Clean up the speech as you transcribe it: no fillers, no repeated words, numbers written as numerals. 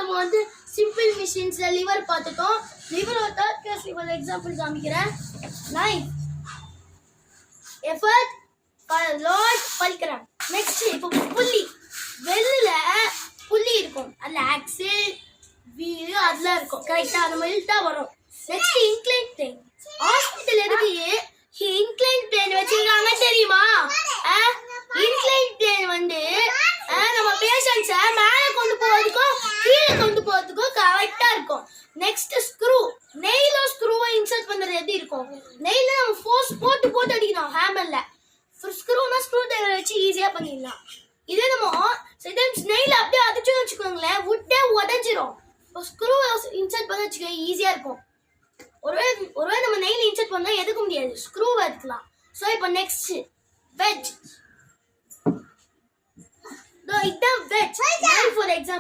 நம்ம வந்து சிம்பிள் மிஷின்ஸ்ல லிவர் பார்த்துட்டோம். லிவர் ஒரு தேர்ட் கிளாஸ் லிவர் எக்ஸாம்பிள் காமிக்கிறேன். Knife effort load fulcrum. Next இப்போ புள்ளி, வெல்லுல புள்ளி இருக்கும், அதுல ஆக்சில் வீல் அதெல்லாம் இருக்கும். கரெக்டா நம்ம இழுத்தா வரும். Next incline plane. ஹாஸ்பிடல் எதுக்கு இன்க்ளைன் பிளேன் வச்சிருக்காங்க தெரியுமா? இன்க்ளைன் பிளேன் வந்து நம்ம பேஷண்ட்ஸை மேலே கொண்டு போறதுக்கும் கீழே கொண்டு போறதுக்கும் கரெக்டா இருக்கும். Next screw. நெயில ஸ்க்ரூவை இன்சர்ட் பண்றது எப்படி இருக்கும்? நெயில நம்ம ஃபோர்ஸ் போட்டு போட்டு அடிக்கணும் ஹேமர்ல. ஸ்க்ரூனா ஸ்க்ரூ டிரைவர் வச்சு ஈஸியா பண்ணிடலாம். இதே நம்ம சம்டைம்ஸ் நெயில அப்படியே அடிச்சுன்னு வச்சுக்கோங்களேன், வுட்டே உடஞ்சிரும். இப்போ ஸ்க்ரூ இன்சர்ட் பண்ண வச்சுக்க ஈஸியா இருக்கும். ஒருவேளை நம்ம நெயில் இன்சர்ட் பண்ணா எதுக்க முடியாது, ஸ்க்ரூ எடுக்கலாம். ஸோ இப்போ நெக்ஸ்ட் வெஜ். இதான் வெஜ் ஃபார் எக்ஸாம்பிள்.